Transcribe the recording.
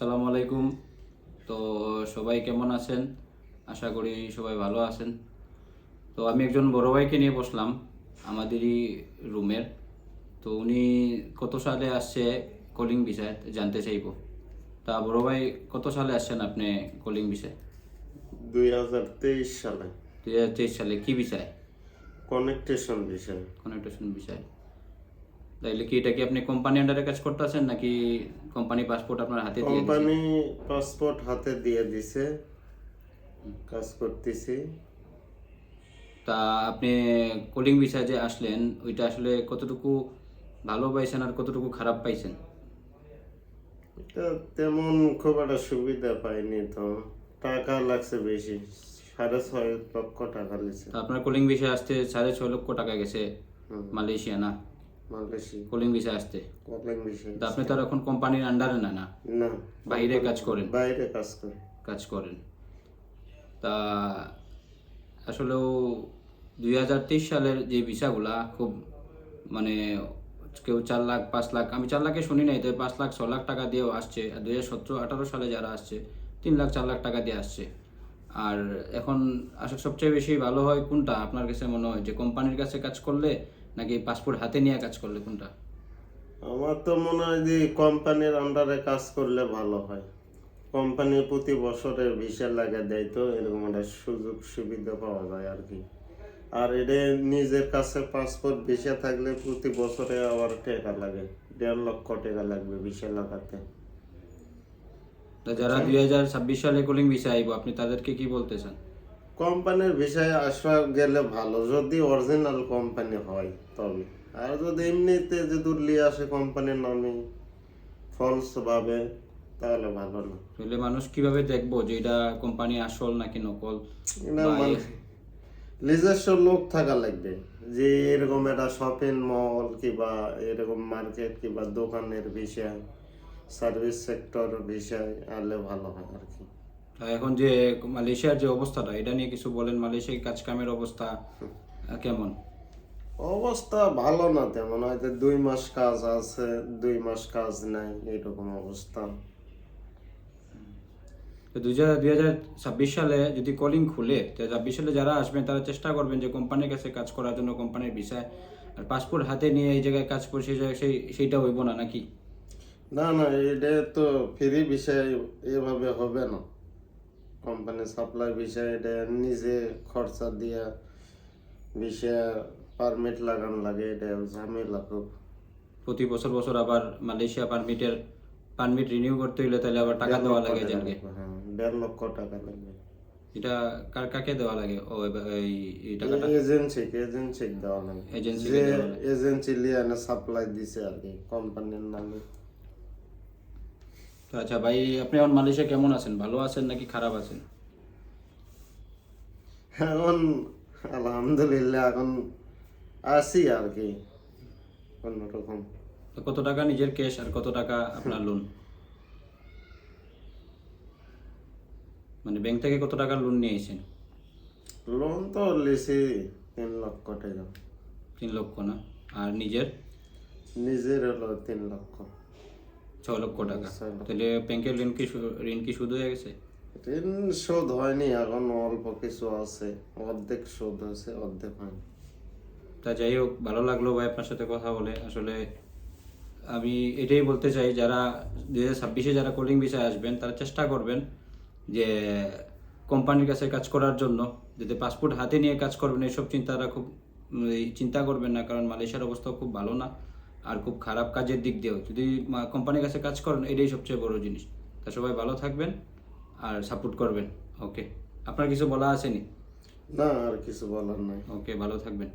আসসালামু আলাইকুম। তো সবাই কেমন আছেন? আশা করি সবাই ভালো আছেন। তো আমি একজন বড় ভাইকে নিয়ে বসলাম আমাদেরই রুমের। তো উনি কত সালে আসছে কলিং ভিসায় জানতে চাইবো। তা বড় ভাই, কত সালে আসছেন আপনি কলিং ভিসায়? 2023 সালে 2023 সালে কি ভিসায়? কনেকটেশন বিষয়। কনেকটেশন ভিসায়। তাইলে কি এটা কি আপনি কোম্পানি আন্ডারে কাজ করতেছেন নাকি কোম্পানি পাসপোর্ট আপনার হাতে দিয়ে দিয়েছে? কোম্পানি পাসপোর্ট হাতে দিয়ে দিছে, কাজ করতেছি। তা আপনি কলিং ভিসায় যে আসলেন ওইটা আসলে কতটুকু ভালো পাইছেন আর কতটুকু খারাপ পাইছেন? এটা তেমন খুব একটা সুবিধা পাইনি তো, টাকা লাগছে বেশি, 6.5 লক্ষ টাকা নিছে। তা আপনার কলিং ভিসায় আসতে 6.5 লক্ষ টাকা গেছে মালয়েশিয়া না? মালয়েশিয়া কলিং ভিসায় আসতে। কলিং বিষয়। তা আপনি তো আর এখন কোম্পানির আন্ডারে না না না, বাইরে কাজ করেন? বাইরে কাজ করে। কাজ করেন। তা আসলেও 2023 সালের যে ভিসাগুলা খুব মানে কেউ 4 লাখ 5 লাখ, আমি 4 লাখে শুনি নাই, তো 5 লাখ 6 লাখ টাকা দিয়েও আসছে। আর 2017-18 সালে যারা আসছে 3 লাখ 4 লাখ টাকা দিয়ে আসছে। আর এখন আসলে সবচেয়ে বেশি ভালো হয় কোনটা আপনার কাছে মনে হয়, যে কোম্পানির কাছে কাজ করলে নাকি পাসপোর্ট হাতে নিয়ে কাজ করলে, কোনটা? আমার তো মনে হয় যে কোম্পানির আন্ডারে কাজ করলে ভালো হয়। কোম্পানি প্রতি বছরে ভিসা লাগা দেয়, তো এরকম একটা সুযোগ সুবিধা পাওয়া যায় আর কি। আর এটা নিজের কাছে পাসপোর্ট ভিসা থাকলে প্রতি বছরে আবার টাকা লাগে, 1.5 লক্ষ টাকা লাগবে ভিসা লাগাতে। তা যারা 2026 সালে কলিং ভিসা আইব, আপনি তাদেরকে কি বলতে চান? কোম্পানির ভিসায় আসা গেলে ভালো, যদি অরিজিনাল কোম্পানি হয় তবে। আর যদি এমনিতে যদি লিয়ে আসে কোম্পানির নামে ফলস ভাবে, তাহলে ভালো না। তাহলে মানুষ কিভাবে দেখবো যে এটা কোম্পানি আসল নাকি নকল? এটা বা মানে নিজস্ব লোক থাকা লাগবে, যে এরকম একটা শপিং মল কিংবা এরকম মার্কেট কিংবা দোকানের বিষয়, সার্ভিস সেক্টর বিষয় আনলে ভালো হয় আর কি। এখন যে মালয়েশিয়ার যে অবস্থাটা, এটা নিয়ে কিছু বলেন। মালয়েশিয়ার কাজ কামের অবস্থা কেমন? অবস্থা ভালো না তেমন, হয়তো 2 মাস কাজ আছে, 2 মাস কাজ নাই, এরকম অবস্থা। তো 2026 সালে যদি কলিং খুলে, তো 26 সালে যারা আসবেন তারা চেষ্টা করবেন যে কোম্পানির কাছে কাজ করার জন্য, কোম্পানির ভিসায়। আর পাসপোর্ট হাতে নিয়ে এই জায়গায় কাজ করে সেই জায়গায় সেইটা হইব না নাকি? না না, এটা তো ফ্রি বিষয়, এভাবে হবে না। কোম্পানি সাপ্লাই বিষয়, এটা নিজে খরচা দিয়া বিষয়, পারমিট লাগান লাগে, এটা ঝামেলা খুব। প্রতি বছর বছর আবার মালয়েশিয়া পারমিট রিনিউ করতে হইলে তাহলে আবার টাকা দেওয়া লাগে এজেন্টকে। হ্যাঁ, 1.5 লক্ষ টাকা লাগবে। এটা কাকে দেওয়া লাগে? এই টাকাটা এজেন্সি দেওয়া লাগে, এজেন্সিকে যে দেওয়া লাগে। এজেন্সি লিয়ে সাপ্লাই দিছে আর কি কোম্পানির নামে। তো আচ্ছা ভাই, আপনি এখন মালয়েশিয়া কেমন আছেন? ভালো আছেন নাকি খারাপ আছেন? এখন আলহামদুলিল্লাহ এখন আছি আর কি কোনরকম। তো কত টাকা নিজের ক্যাশ আর কত টাকা আপনার লোন? মানে ব্যাংক থেকে কত টাকা লোন নিয়েছেন? লোন তো লিছি 3 লক্ষ টাকা। 3 লক্ষ না? আর নিজের? নিজের হলো 3 লক্ষ। 6 লক্ষ টাকা। 6 লক্ষ। তাহলে ব্যাংকের ঋণ কি শুধু হয়ে গেছে? ঋণ শোধ হয়নি, এখন অল্প কিছু আছে, অর্ধেক শোধ হয়েছে, অর্ধেক হয়নি। তা যাই হোক, ভালো লাগলো ভাই আপনার সাথে কথা বলে। আসলে আমি এটাই বলতে চাই, যারা 2026-এ যারা কলিং ভিসায় আসবেন তারা চেষ্টা করবেন যে কোম্পানির কাছে কাজ করার জন্য। যাতে পাসপোর্ট হাতে নিয়ে কাজ করবেন এইসব চিন্তাটা খুব চিন্তা করবেন না, কারণ মালয়েশিয়ার অবস্থা খুব ভালো না। আর খুব খারাপ কাজের দিক দিয়েও যদি কোম্পানির কাছে কাজ করেন, এটাই সবচেয়ে বড় জিনিস। তা সবাই ভালো থাকবেন আর সাপোর্ট করবেন। ওকে, আপনার কিছু বলা আছে নি? না, আর কিছু বলার নাই। ওকে, ভালো থাকবেন।